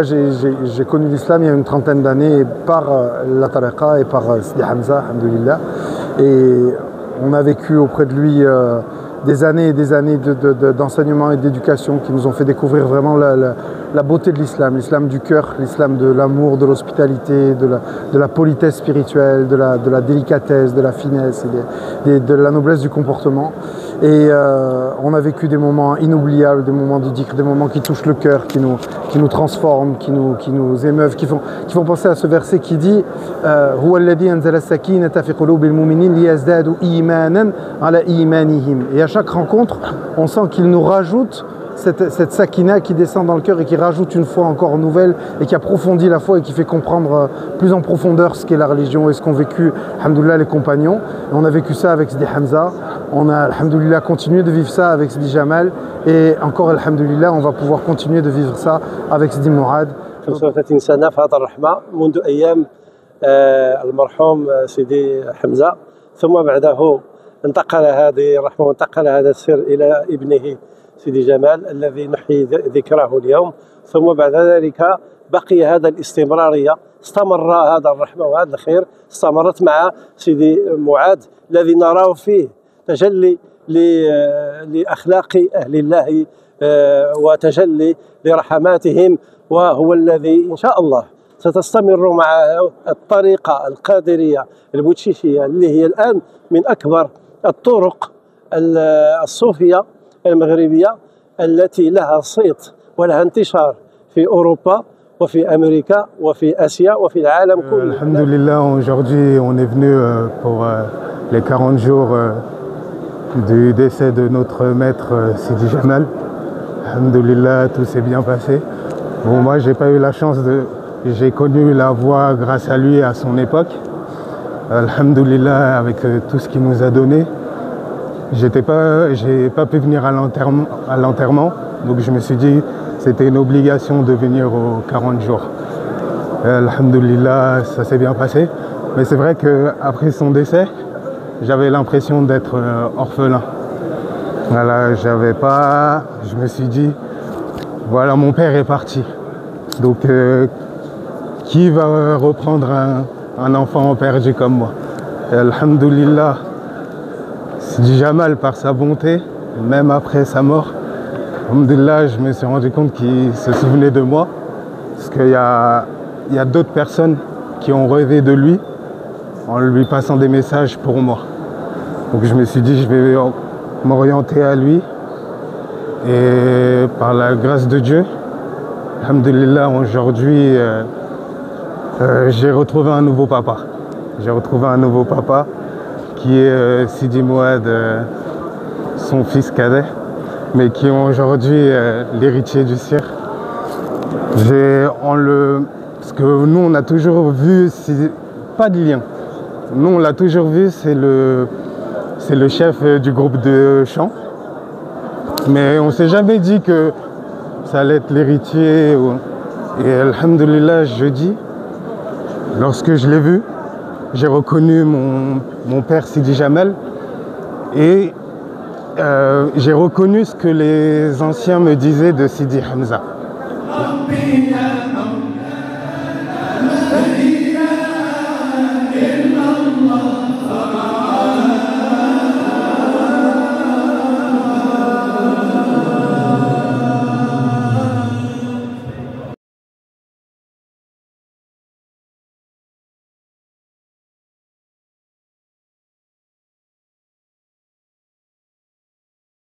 alhamdoulilah, j'ai connu l'islam il y a une trentaine d'années par la tariqa et par Sidi Hamza, alhamdoulilah. Et on a vécu auprès de lui des années et des années d'enseignement et d'éducation qui nous ont fait découvrir vraiment la beauté de l'islam, l'islam du cœur, l'islam de l'amour, de l'hospitalité, de la politesse spirituelle, de la délicatesse, de la finesse et de la noblesse du comportement. Et on a vécu des moments inoubliables, des moments du dhikr, des moments qui touchent le cœur, qui nous transforment, qui nous émeuvent, qui font penser à ce verset qui dit Huwa alladhi anzala as-sakinata fi qulubil mu'minin liyazdadu imanan ala imanihim. Et à chaque rencontre, on sent qu'il nous rajoute cette sakina qui descend dans le cœur et qui rajoute une foi encore nouvelle et qui approfondit la foi et qui fait comprendre plus en profondeur ce qu'est la religion et ce qu'ont vécu, alhamdoulilah, les compagnons. Et on a vécu ça avec Sidi Hamza, on a, alhamdoulilah, continué de vivre ça avec Sidi Jamal et encore, alhamdoulilah, on va pouvoir continuer de vivre ça avec Sidi Mourad. 35 سنة في هذا الرحمة منذ أيام المرحوم سيدي حمزة، ثم بعده انتقل هذه الرحمة وانتقل هذا السر إلى ابنه سيدي جمال الذي نحيي ذكره اليوم. ثم بعد ذلك بقي هذا الاستمرارية، استمر هذا الرحمة وهذا الخير استمرت مع سيدي معاذ الذي نراه فيه تجلي لأخلاق أهل الله وتجلي لرحماتهم، وهو الذي إن شاء الله ستستمر مع الطريقة القادرية البوتشيشية اللي هي الآن من أكبر الطرق الصوفية المغربية التي لها صيت ولها انتشار في أوروبا وفي أمريكا وفي آسيا وفي العالم كله. Alhamdoulilah, aujourd'hui on est venu pour les 40 jours du décès de notre maître Sidi Jamal. Alhamdoulilah, tout s'est bien passé. Bon, moi j'ai pas eu la chance j'ai connu la voie grâce à lui à son époque. Alhamdoulilah, avec tout ce qu'il nous a donné. J'ai pas pu venir à l'enterrement, donc je me suis dit c'était une obligation de venir aux 40 jours. Alhamdoulilah, ça s'est bien passé. Mais c'est vrai qu'après son décès, j'avais l'impression d'être orphelin. Voilà, je me suis dit, voilà, mon père est parti. Donc, qui va reprendre un enfant perdu comme moi? Et alhamdoulilah, Sidi Jamal, par sa bonté, même après sa mort, alhamdoulilah, je me suis rendu compte qu'il se souvenait de moi. Parce qu'il y a d'autres personnes qui ont rêvé de lui en lui passant des messages pour moi. Donc je me suis dit, je vais m'orienter à lui. Et par la grâce de Dieu, alhamdoulilah, aujourd'hui, j'ai retrouvé un nouveau papa. J'ai retrouvé un nouveau papa qui est Sidi Mouad, son fils cadet, mais qui est aujourd'hui l'héritier du sire. Parce que nous, on a toujours vu, pas de lien. Nous, on l'a toujours vu, c'est le chef du groupe de chant. Mais on ne s'est jamais dit que ça allait être l'héritier. Et alhamdoulilah, jeudi, lorsque je l'ai vu, j'ai reconnu mon père Sidi Jamal et j'ai reconnu ce que les anciens me disaient de Sidi Hamza.